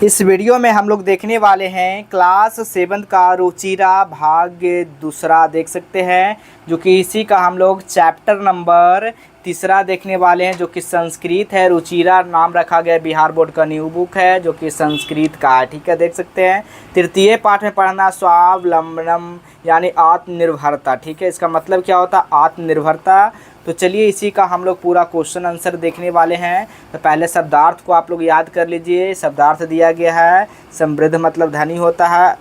इस वीडियो में हम लोग देखने वाले हैं क्लास 7 का रुचिरा भाग दूसरा देख सकते हैं, जो कि इसी का हम लोग चैप्टर नंबर 3 देखने वाले हैं, जो कि संस्कृत है। रुचिरा नाम रखा गया, बिहार बोर्ड का न्यू बुक है जो कि संस्कृत का है। ठीक है, देख सकते हैं। तृतीय पाठ में पढ़ना स्वावलंबनम यानी आत्मनिर्भरता। ठीक है, इसका मतलब क्या होता है? आत्मनिर्भरता। तो चलिए इसी का हम लोग पूरा क्वेश्चन आंसर देखने वाले हैं। तो पहले शब्दार्थ को आप लोग याद कर लीजिए। शब्दार्थ दिया गया है, समृद्ध मतलब धनी होता है,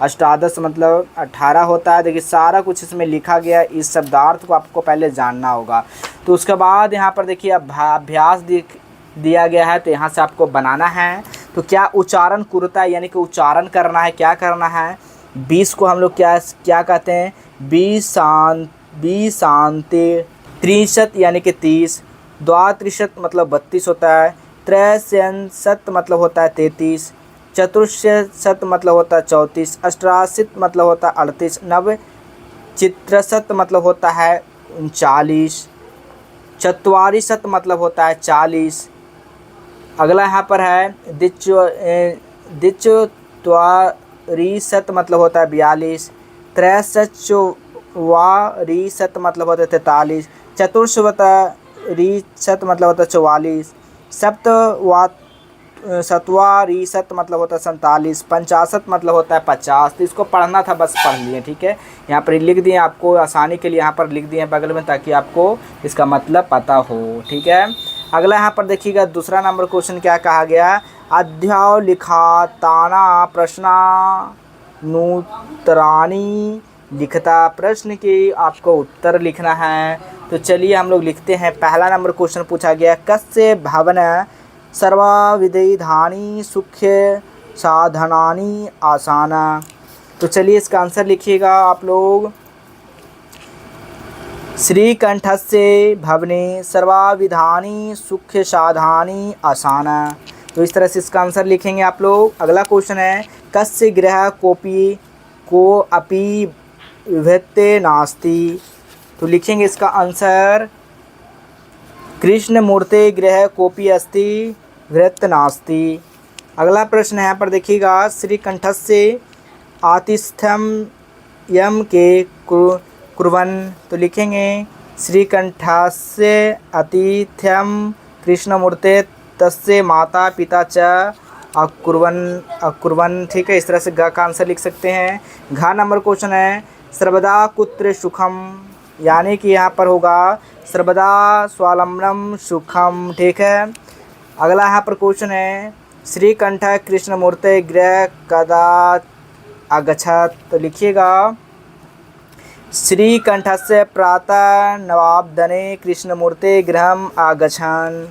अष्टादश मतलब 18 होता है। देखिए सारा कुछ इसमें लिखा गया है। इस शब्दार्थ को आपको पहले जानना होगा। तो उसके बाद यहाँ पर देखिए अभ्यास दिया गया है, तो यहाँ से आपको बनाना है। तो क्या उच्चारण कुरता है, यानी कि उच्चारण करना है। क्या करना है? 20 को हम लोग क्या कहते हैं? 20 शांति। 63 यानी कि 30। 32 मतलब 32 होता है। 63 मतलब होता है 33। 64 मतलब होता है 34। 88 मतलब होता है 38। 90 मतलब होता है 39। 44 मतलब होता है 40। अगला यहाँ पर है दिचत्वारिशत मतलब होता है 42। 63 मतलब होता है 43। चतुर्श्वतरिशत मतलब होता है 44। सप्तवारिशत मतलब होता है 47। 50 मतलब होता है 50। तो इसको पढ़ना था, बस पढ़ लिए। ठीक है, यहाँ पर लिख दिए, आपको आसानी के लिए यहाँ पर लिख दिए हैं बगल में, ताकि आपको इसका मतलब पता हो। ठीक है, अगला यहाँ पर देखिएगा दूसरा नंबर क्वेश्चन क्या कहा गया? अध्याय लिखा ताना प्रश्नानुत्तराणि लिखता। प्रश्न के आपको उत्तर लिखना है। तो चलिए हम लोग लिखते हैं। पहला नंबर क्वेश्चन पूछा गया, कस्य भवन सर्वविधानि सुख्य साधनानि आसाना। तो चलिए इसका आंसर लिखिएगा आप लोग। श्रीकंठस्य भवने सर्वविधानि सुख्य साधनानि आसाना। तो इस तरह से इसका आंसर लिखेंगे आप लोग। अगला क्वेश्चन है, कस्य गृह को अपि विभक्ते नास्ति। तो लिखेंगे इसका आंसर, कृष्णमूर्ते गृह कोपि अस्ति विभक्त नास्ति। अगला प्रश्न यहाँ पर देखिएगा, श्रीकंठस्य आतिथ्यम यम के कुर्वन्। तो लिखेंगे श्रीकंठस्य आतिथ्यम कृष्णमूर्ते तस्य माता पिता च अकुर्वन्। ठीक है, इस तरह से ग का आंसर लिख सकते हैं। घ नंबर क्वेश्चन है, सर्वदा कुत्र सुखम, यानी कि यहाँ पर होगा सर्वदा स्वावलंबनम सुखम। ठीक है, अगला यहाँ पर क्वेश्चन है, श्रीकंठ कृष्णमूर्ते गृह कदा अगच्छत्। तो लिखिएगा श्रीकंठस्य प्रातः नवावदने कृष्णमूर्ते गृहम् अगच्छन्।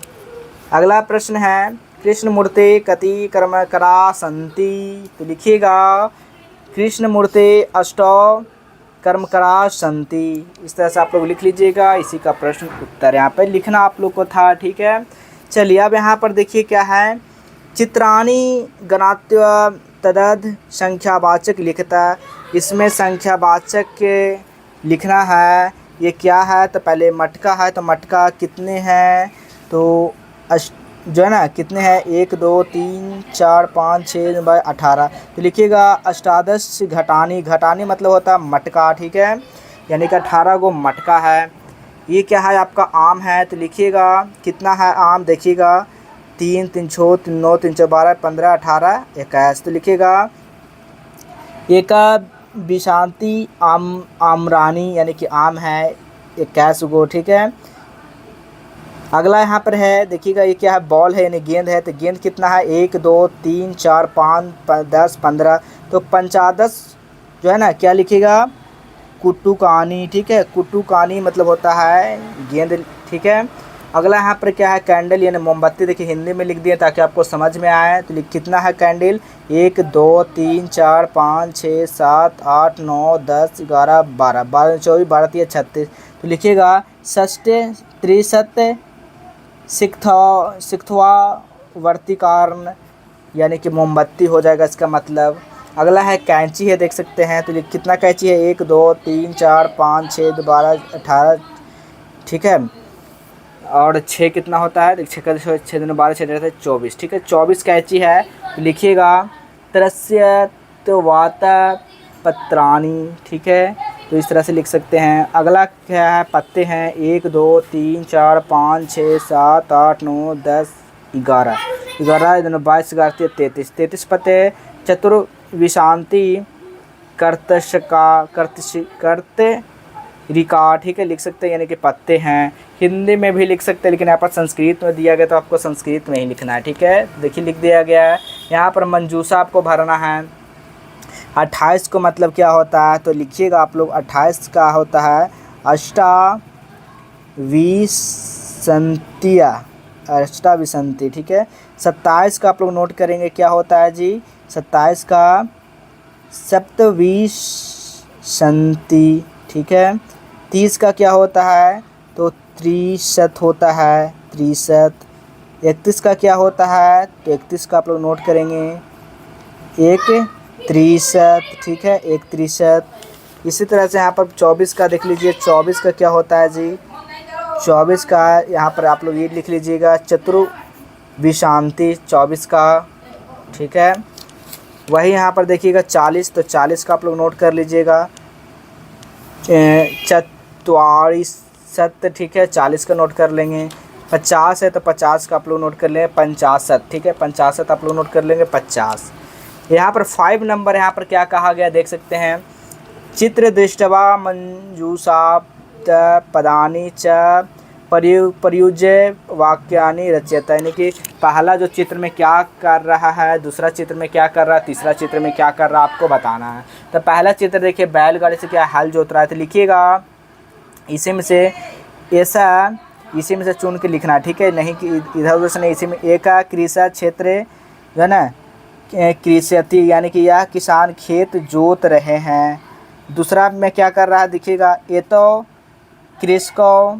अगला प्रश्न है, कृष्णमूर्ते कति कर्मकरा सन्ति। तो लिखिएगा कृष्णमूर्ते अष्टौ कर्मकरा सन्ति। इस तरह से आप लोग लिख लीजिएगा। इसी का प्रश्न उत्तर यहाँ पर लिखना आप लोग को था। ठीक है, चलिए अब यहाँ पर देखिए क्या है, चित्राणि गणात्य तदध संख्यावाचक लिखता। इसमें संख्यावाचक लिखना है। ये क्या है? तो पहले मटका है, तो मटका कितने हैं? तो जो है ना, कितने हैं? 1 2 3 4 5 6 18। तो लिखिएगा अष्टादश घटानी। घटानी मतलब होता है मटका। ठीक है, यानी कि 18 गो मटका है। ये क्या है? आपका आम है। तो लिखिएगा कितना है आम? देखिएगा 3 3 6 3 9 3 4 12 15 18 21। तो लिखिएगा एक विशांति आमरानी, यानी कि आम है 21 गो। ठीक है, अगला यहाँ पर है, देखिएगा ये क्या है? बॉल है, यानी गेंद है। तो गेंद कितना है? 1 2 3 4 5 10 15। तो 50 जो है ना, क्या लिखिएगा? कुट्टुकानी। ठीक है, कुट्टुकानी मतलब होता है गेंद। ठीक है, अगला यहाँ पर क्या है? कैंडल यानी मोमबत्ती। देखिए हिंदी में लिख दिए ताकि आपको समझ में आए। तो कितना है कैंडल? 1 2 3 4 5 6 7 8 9 10 11 12 12 24 12 3 36। तो लिखिएगा षष्ठे त्रिशत सिक्थवा वर्तिकार्ण, यानी कि मोमबत्ती हो जाएगा इसका मतलब। अगला है कैंची है, देख सकते हैं। तो कितना कैंची है? 1 2 3 4 5 6 12 18। ठीक है, और 6 कितना होता है? 6 6 12 6 24। ठीक है, 24 कैंची है। तो लिखिएगा त्रस्यत्वात पत्राणि, ठीक है। तो इस तरह से लिख सकते हैं। अगला क्या है, पत्ते हैं 1 2 3 4 5 6 7 8 9 10 11 11 22 11 33 33 पत्ते चतुर्विशांति कर्तरिका, ठीक है, लिख सकते हैं, यानी कि पत्ते हैं। हिंदी में भी लिख सकते हैं, लेकिन यहाँ पर संस्कृत में दिया गया तो आपको संस्कृत में ही लिखना है, ठीक है। देखिए लिख दिया गया है। यहाँ पर मंजूषा आपको भरना है। 28 को मतलब क्या होता है, तो लिखिएगा आप लोग। 28 का होता है अष्टाविसंति, ठीक है। 27 का आप लोग नोट करेंगे क्या होता है जी, 27 का सप्तविंशति, ठीक है। 30 का क्या होता है, तो त्रिशत होता है, त्रिशत। 31 का क्या होता है, तो 31 का आप लोग नोट करेंगे एक त्रिशत, ठीक है, एक त्रिशत। इसी तरह से यहाँ पर 24 का देख लीजिए। 24 का क्या होता है जी, 24 का यहाँ पर आप लोग ये लिख लीजिएगा चतुर्विशांति 24 का, ठीक है। वही यहाँ पर देखिएगा 40, तो 40 का आप लोग नोट कर लीजिएगा चत्वारिशत, ठीक है, 40 का नोट कर लेंगे। 50 है तो 50 का आप लोग नोट कर लेंगे पंचाशत, ठीक है, 50 आप लोग नोट कर लेंगे 50। यहाँ पर 5 नंबर यहाँ पर क्या कहा गया देख सकते हैं। चित्र दृष्टवा मंजूषा पदानि च प्रयुज्य वाक्यानि रचयत, यानी कि पहला जो चित्र में क्या कर रहा है, दूसरा चित्र में क्या कर रहा है, तीसरा चित्र में क्या कर रहा है, आपको बताना है। तो पहला चित्र देखिए, बैलगाड़ी से क्या हल जोत रहा है, तो लिखिएगा इसी में से ऐसा, इसी में से चुन के लिखना है, ठीक है, नहीं कि इधर उधर से नहीं। इसी में एक कृषि क्षेत्र जो है ना, कृषयति, यानी कि यह किसान खेत जोत रहे हैं। दूसरा में क्या कर रहा है देखिएगा, ये तो कृषकों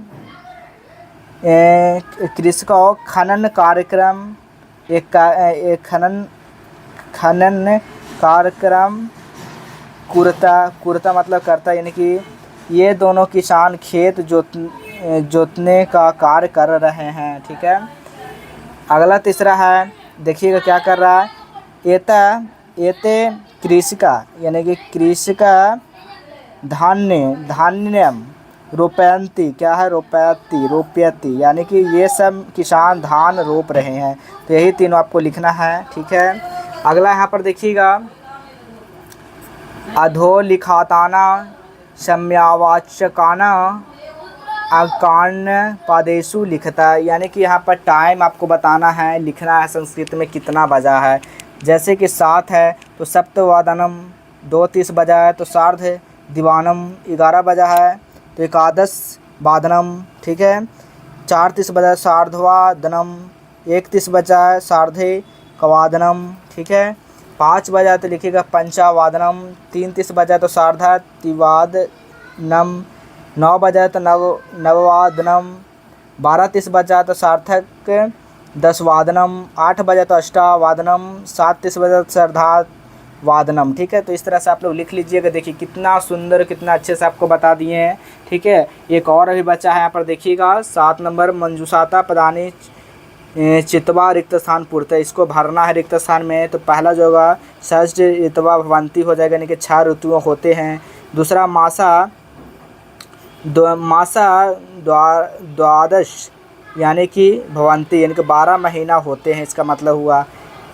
खनन कार्यक्रम, एक खनन कार्यक्रम कुरता मतलब करता, यानी कि ये दोनों किसान खेत जोतने का कार्य कर रहे हैं, ठीक है। अगला तीसरा है, देखिएगा क्या कर रहा है, एते कृषिका, यानी कि कृषिका धान्यम रोपयंती, क्या है, रोपयती, यानी कि ये सब किसान धान रोप रहे हैं। तो यही तीनों आपको लिखना है, ठीक है। अगला यहाँ पर देखिएगा अधोलिखाताना सम्यावाचकाना अकान पादेशु लिखता है, यानी कि यहाँ पर टाइम आपको बताना है, लिखना है संस्कृत में कितना बजा है। जैसे कि 7 है तो सप्तवादनम, 2:30 बजा है तो सार्ध दिवानम, 11 बजा है तो एकादश वादनम, ठीक है। 4:30 बजा है सार्धवादनम, 1:30 बजा है सार्धे कवादनम, ठीक है। 5 बजा तो लिखिएगा पंचावादनम, 3:30 बजा तो सार्धा तिवादनम, 9 बजा तो नववादनम, 12:30 बजा तो सार्थक 10 वादनम, 8 बजा तो अष्टावादनम, 7:30 बजा तो सर्धा वादनम, ठीक है। तो इस तरह से आप लोग लिख लीजिएगा। देखिए कितना सुंदर, कितना अच्छे से आपको बता दिए हैं, ठीक है। एक और अभी बचा है, यहाँ पर देखिएगा 7 नंबर मंजूषाता पदानि चित्वा रिक्त स्थान पूर्ति, इसको भरना है रिक्त स्थान में। तो पहला जो होगा षष्ठ ऋतवा भवंती हो जाएगा, यानी कि 6 ऋतुओं होते हैं। दूसरा मासा द्वादश, यानी कि भवंती, यानी कि 12 महीना होते हैं, इसका मतलब हुआ।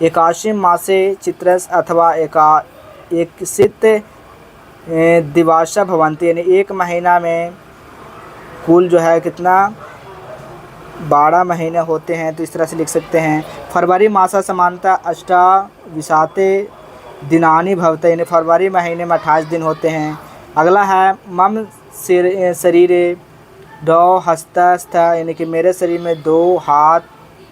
81 मासे चित्रस अथवा एकसित दिवासा भवंती, यानी 1 महीना में कुल जो है कितना 12 महीने होते हैं। तो इस तरह से लिख सकते हैं। फरवरी मासा समानता अष्टाविंशते दिनानि भवते, यानी फरवरी महीने में 28 दिन होते हैं। अगला है मम शरीरे 2 हस्तस्थ, यानी कि मेरे शरीर में 2 हाथ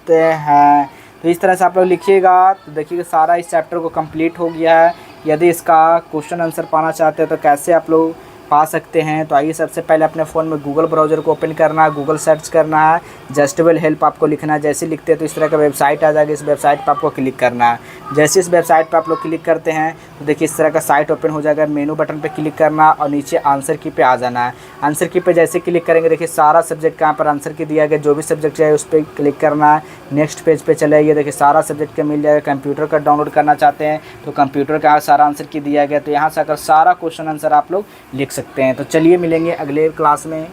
हैं। तो इस तरह से आप लोग लिखिएगा। तो देखिएगा सारा इस चैप्टर को कंप्लीट हो गया है। यदि इसका क्वेश्चन आंसर पाना चाहते हैं तो कैसे आप लोग पा सकते हैं। तो आइए सबसे पहले अपने फ़ोन में गूगल ब्राउज़र को ओपन करना है, गूगल सर्च करना है, जस्ट विल हेल्प आपको लिखना है। जैसे लिखते हैं तो इस तरह का वेबसाइट आ जाएगा, इस वेबसाइट पर आपको क्लिक करना है। जैसे इस वेबसाइट पर आप लोग क्लिक करते हैं तो देखिए इस तरह का साइट ओपन हो जाएगा। मेनू बटन पे क्लिक करना और नीचे आंसर की पे आ जाना है। आंसर की पे जैसे क्लिक करेंगे देखिए सारा सब्जेक्ट का यहाँ पर आंसर की दिया गया, जो भी सब्जेक्ट चाहिए उस पर क्लिक करना है। नेक्स्ट पेज पे चले आइए, देखिए सारा सब्जेक्ट का मिल जाएगा। कंप्यूटर का डाउनलोड करना चाहते हैं तो कंप्यूटर का सारा आंसर की दिया गया, तो यहाँ से आकर सारा क्वेश्चन आंसर आप लोग लिख सकते हैं। तो चलिए मिलेंगे अगले क्लास में।